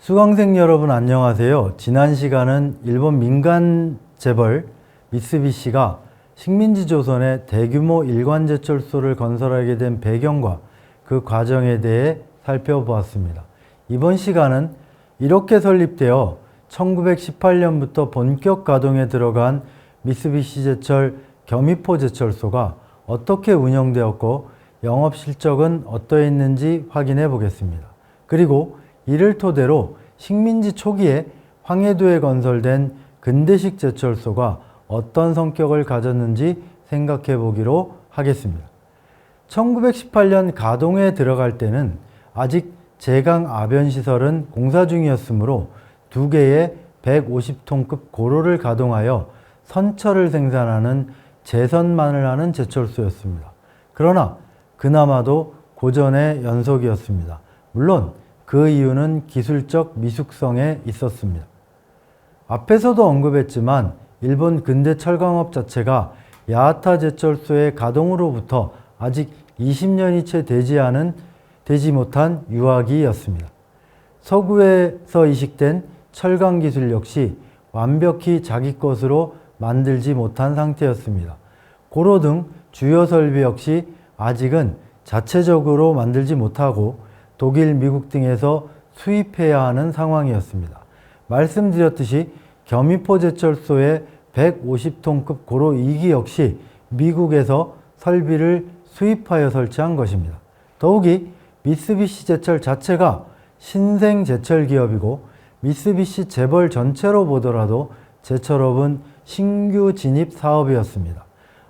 수강생 여러분 안녕하세요. 지난 시간은 일본 민간 재벌 미쓰비시가 식민지 조선에 대규모 일관제철소를 건설하게 된 배경과 그 과정에 대해 살펴보았습니다. 이번 시간은 이렇게 설립되어 1918년부터 본격 가동에 들어간 미쓰비시제철 겸이포제철소가 어떻게 운영되었고 영업 실적은 어떠했는지 확인해 보겠습니다. 그리고 이를 토대로 식민지 초기에 황해도에 건설된 근대식 제철소가 어떤 성격을 가졌는지 생각해 보기로 하겠습니다. 1918년 가동에 들어갈 때는 아직 제강 아변시설은 공사 중이었으므로 2개의 150톤급 고로를 가동하여 선철을 생산하는 제선만을 하는 제철소였습니다. 그러나 그나마도 고전의 연속이었습니다. 물론 그 이유는 기술적 미숙성에 있었습니다. 앞에서도 언급했지만 일본 근대 철강업 자체가 야하타 제철소의 가동으로부터 아직 20년이 채 되지 못한 유아기였습니다. 서구에서 이식된 철강 기술 역시 완벽히 자기 것으로 만들지 못한 상태였습니다. 고로 등 주요 설비 역시 아직은 자체적으로 만들지 못하고 독일, 미국 등에서 수입해야 하는 상황이었습니다. 말씀드렸듯이 겸이포 제철소의 150톤급 고로 2기 역시 미국에서 설비를 수입하여 설치한 것입니다. 더욱이 미쓰비시 제철 자체가 신생 제철 기업이고 미쓰비시 재벌 전체로 보더라도 제철업은 신규 진입 사업이었습니다.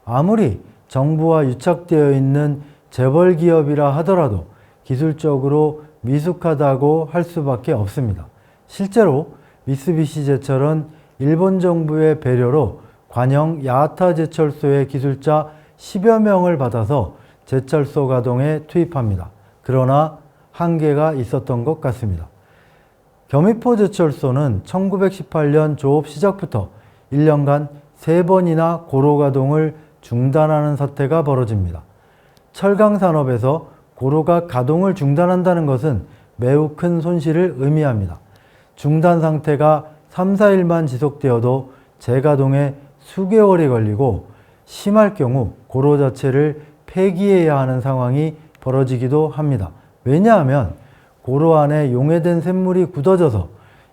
아무리 정부와 유착되어 있는 재벌 기업이라 하더라도 기술적으로 미숙하다고 할 수밖에 없습니다. 실제로 미쓰비시 제철은 일본 정부의 배려로 관영 야하타 제철소의 기술자 10여 명을 받아서 제철소 가동에 투입합니다. 그러나 한계가 있었던 것 같습니다. 겸이포 제철소는 1918년 조업 시작부터 1년간 3번이나 고로 가동을 중단하는 사태가 벌어집니다. 철강 산업에서 고로가 가동을 중단한다는 것은 매우 큰 손실을 의미합니다. 중단 상태가 3, 4일만 지속되어도 재가동에 수개월이 걸리고 심할 경우 고로 자체를 폐기해야 하는 상황이 벌어지기도 합니다. 왜냐하면 고로 안에 용해된 쇳물이 굳어져서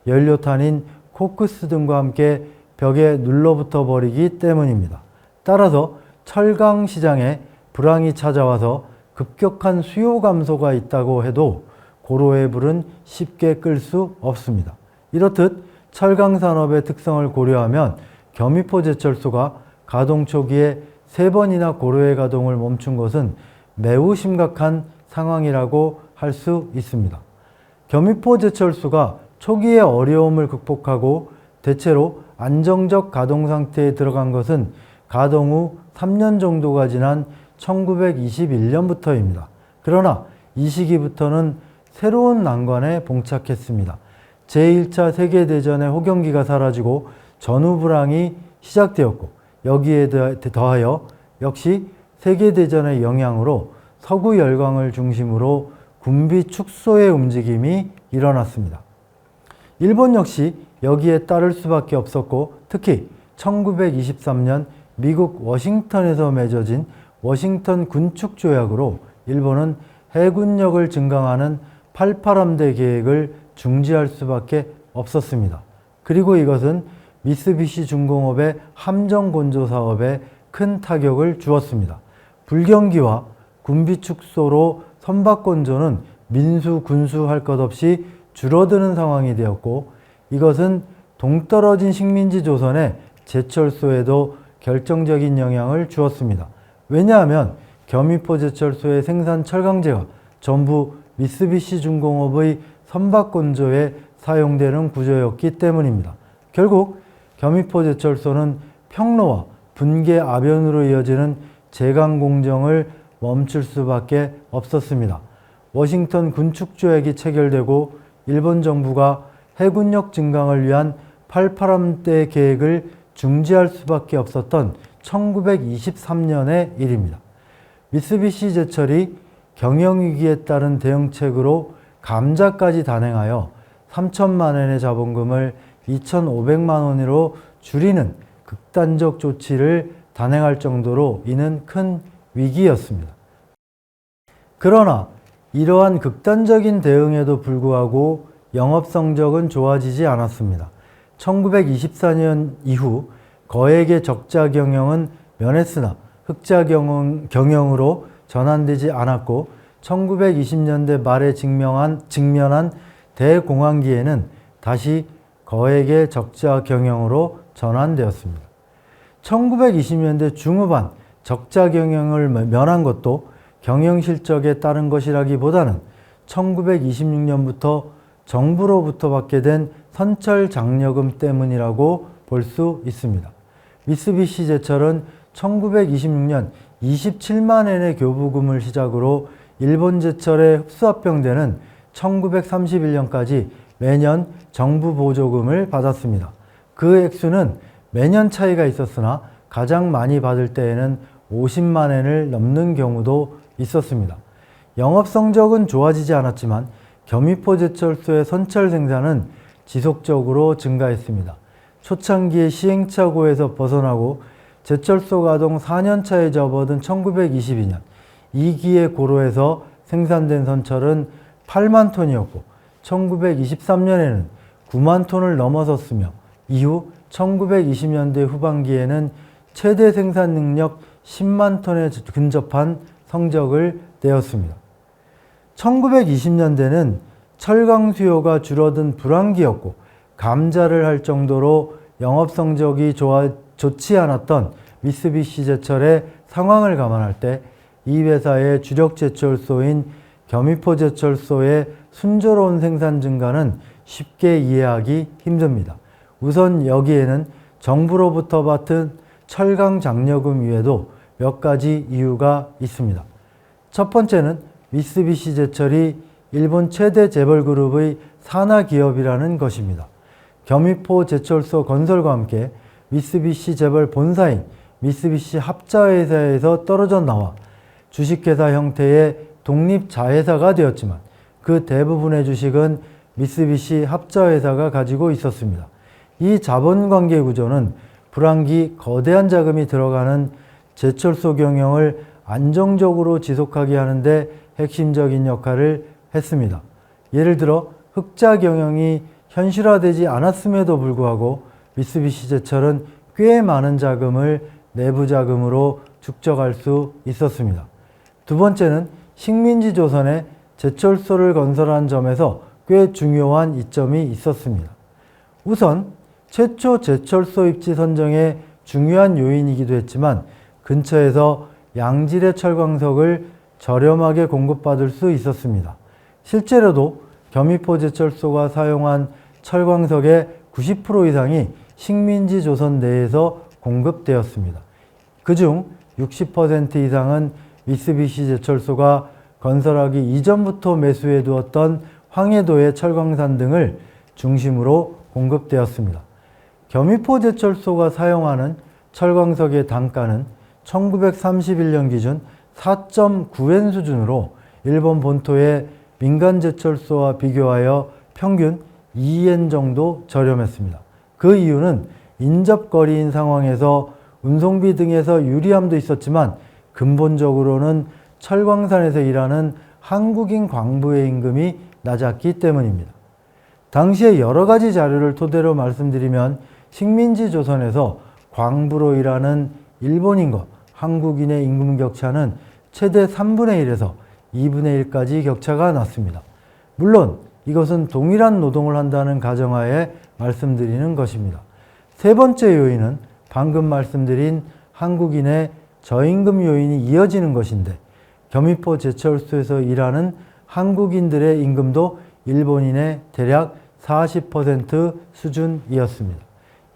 연료탄인 코크스 등과 함께 벽에 눌러붙어 버리기 때문입니다. 따라서 철강 시장에 불황이 찾아와서 급격한 수요 감소가 있다고 해도 고로의 불은 쉽게 끌 수 없습니다. 이렇듯 철강 산업의 특성을 고려하면 겸이포 제철소가 가동 초기에 3번이나 고로의 가동을 멈춘 것은 매우 심각한 상황이라고 할 수 있습니다. 겸이포 제철소가 초기의 어려움을 극복하고 대체로 안정적 가동 상태에 들어간 것은 가동 후 3년 정도가 지난 1921년부터입니다. 그러나 이 시기부터는 새로운 난관에 봉착했습니다. 제1차 세계대전의 호경기가 사라지고 전후불황이 시작되었고 여기에 더하여 역시 세계대전의 영향으로 서구 열강을 중심으로 군비 축소의 움직임이 일어났습니다. 일본 역시 여기에 따를 수밖에 없었고 특히 1923년 미국 워싱턴에서 맺어진 워싱턴 군축 조약으로 일본은 해군력을 증강하는 88함대 계획을 중지할 수밖에 없었습니다. 그리고 이것은 미쓰비시 중공업의 함정 건조 사업에 큰 타격을 주었습니다. 불경기와 군비 축소로 선박 건조는 민수, 군수 할 것 없이 줄어드는 상황이 되었고 이것은 동떨어진 식민지 조선의 제철소에도 결정적인 영향을 주었습니다. 왜냐하면 겸이포 제철소의 생산 철강제가 전부 미쓰비시 중공업의 선박 건조에 사용되는 구조였기 때문입니다. 결국 겸이포 제철소는 평로와 분계 아변으로 이어지는 제강 공정을 멈출 수밖에 없었습니다. 워싱턴 군축 조약이 체결되고 일본 정부가 해군력 증강을 위한 88함대 계획을 중지할 수밖에 없었던 1923년의 일입니다. 미쓰비시 제철이 경영위기에 따른 대응책으로 감자까지 단행하여 3천만 원의 자본금을 2,500만 원으로 줄이는 극단적 조치를 단행할 정도로 이는 큰 위기였습니다. 그러나 이러한 극단적인 대응에도 불구하고 영업 성적은 좋아지지 않았습니다. 1924년 이후 거액의 적자 경영은 면했으나 흑자 경영으로 전환되지 않았고 1920년대 말에 직면한 대공황기에는 다시 거액의 적자 경영으로 전환되었습니다. 1920년대 중후반 적자 경영을 면한 것도 경영 실적에 따른 것이라기보다는 1926년부터 정부로부터 받게 된 선철 장려금 때문이라고 볼 수 있습니다. 미쓰비시제철은 1926년 27만 엔의 교부금을 시작으로 일본제철에 흡수합병되는 1931년까지 매년 정부 보조금을 받았습니다. 그 액수는 매년 차이가 있었으나 가장 많이 받을 때에는 50만 엔을 넘는 경우도 있었습니다. 영업 성적은 좋아지지 않았지만 겸이포제철소의 선철 생산은 지속적으로 증가했습니다. 초창기의 시행착오에서 벗어나고 제철소 가동 4년차에 접어든 1922년 2기의 고로에서 생산된 선철은 8만 톤이었고 1923년에는 9만 톤을 넘어섰으며 이후 1920년대 후반기에는 최대 생산 능력 10만 톤에 근접한 성적을 내었습니다. 1920년대는 철강 수요가 줄어든 불황기였고 감자를 할 정도로 영업 성적이 좋지 않았던 미쓰비시제철의 상황을 감안할 때 이 회사의 주력 제철소인 겸이포제철소의 순조로운 생산 증가는 쉽게 이해하기 힘듭니다. 우선 여기에는 정부로부터 받은 철강 장려금 외에도 몇 가지 이유가 있습니다. 첫 번째는 미쓰비시제철이 일본 최대 재벌그룹의 산하기업이라는 것입니다. 겸이포제철소 건설과 함께 미쓰비시 재벌 본사인 미쓰비시 합자회사에서 떨어져 나와 주식회사 형태의 독립자회사가 되었지만 그 대부분의 주식은 미쓰비시 합자회사가 가지고 있었습니다. 이 자본관계 구조는 불황기 거대한 자금이 들어가는 제철소 경영을 안정적으로 지속하게 하는데 핵심적인 역할을 했습니다. 예를 들어 흑자 경영이 현실화되지 않았음에도 불구하고 미쓰비시제철은 꽤 많은 자금을 내부 자금으로 축적할 수 있었습니다. 두 번째는 식민지 조선에 제철소를 건설한 점에서 꽤 중요한 이점이 있었습니다. 우선 최초 제철소 입지 선정의 중요한 요인이기도 했지만 근처에서 양질의 철광석을 저렴하게 공급받을 수 있었습니다. 실제로도 겸이포제철소가 사용한 철광석의 90% 이상이 식민지 조선 내에서 공급되었습니다. 그중 60% 이상은 미쓰비시제철소가 건설하기 이전부터 매수해 두었던 황해도의 철광산 등을 중심으로 공급되었습니다. 겸이포제철소가 사용하는 철광석의 단가는 1931년 기준 4.9엔 수준으로 일본 본토의 민간제철소와 비교하여 평균 2엔 정도 저렴했습니다. 그 이유는 인접거리인 상황에서 운송비 등에서 유리함도 있었지만 근본적으로는 철광산에서 일하는 한국인 광부의 임금이 낮았기 때문입니다. 당시에 여러 가지 자료를 토대로 말씀드리면 식민지 조선에서 광부로 일하는 일본인과 한국인의 임금 격차는 최대 3분의 1에서 2분의 1까지 격차가 났습니다. 물론 이것은 동일한 노동을 한다는 가정하에 말씀드리는 것입니다. 세 번째 요인은 방금 말씀드린 한국인의 저임금 요인이 이어지는 것인데 겸이포제철소에서 일하는 한국인들의 임금도 일본인의 대략 40% 수준이었습니다.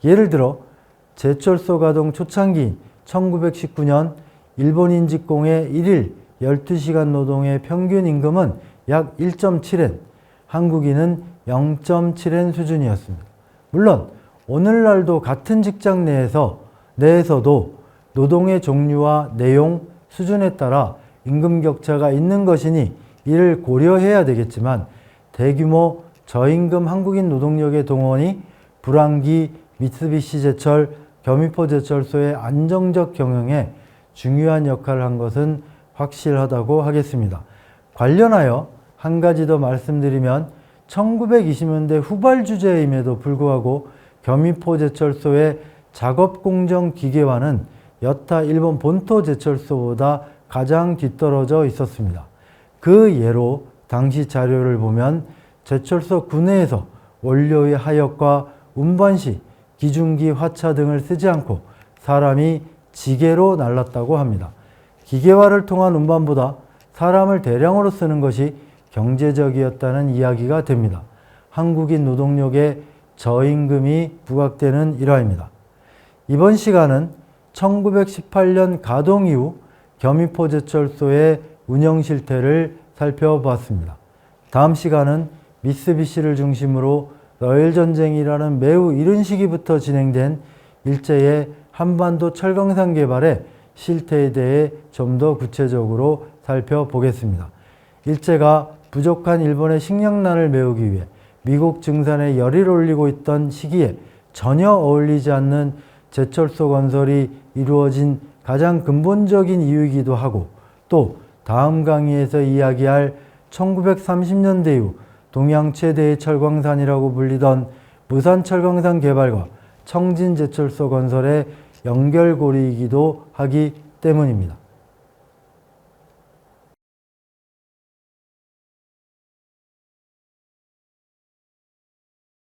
예를 들어 제철소 가동 초창기인 1919년 일본인 직공의 1일 12시간 노동의 평균 임금은 약 1.7엔, 한국인은 0.7엔 수준이었습니다. 물론 오늘날도 같은 직장 내에서도 노동의 종류와 내용, 수준에 따라 임금 격차가 있는 것이니 이를 고려해야 되겠지만 대규모 저임금 한국인 노동력의 동원이 불황기 미쓰비시제철, 겸입호제철소의 안정적 경영에 중요한 역할을 한 것은 확실하다고 하겠습니다. 관련하여 한 가지 더 말씀드리면 1920년대 후발 주제임에도 불구하고 겸입호제철소의 작업공정 기계화는 여타 일본 본토 제철소보다 가장 뒤떨어져 있었습니다. 그 예로 당시 자료를 보면 제철소 구내에서 원료의 하역과 운반 시 기중기, 화차 등을 쓰지 않고 사람이 지게로 날랐다고 합니다. 기계화를 통한 운반보다 사람을 대량으로 쓰는 것이 경제적이었다는 이야기가 됩니다. 한국인 노동력의 저임금이 부각되는 일화입니다. 이번 시간은 1918년 가동 이후 겸입호제철소의 운영 실태를 살펴보았습니다. 다음 시간은 미쓰비시를 중심으로 러일전쟁이라는 매우 이른 시기부터 진행된 일제의 한반도 철강산 개발의 실태에 대해 좀 더 구체적으로 살펴보겠습니다. 일제가 부족한 일본의 식량난을 메우기 위해 미국 증산에 열의를 올리고 있던 시기에 전혀 어울리지 않는 제철소 건설이 이루어진 가장 근본적인 이유이기도 하고, 또 다음 강의에서 이야기할 1930년대 이후 동양 최대의 철광산이라고 불리던 무산철광산 개발과 청진제철소 건설의 연결고리이기도 하기 때문입니다.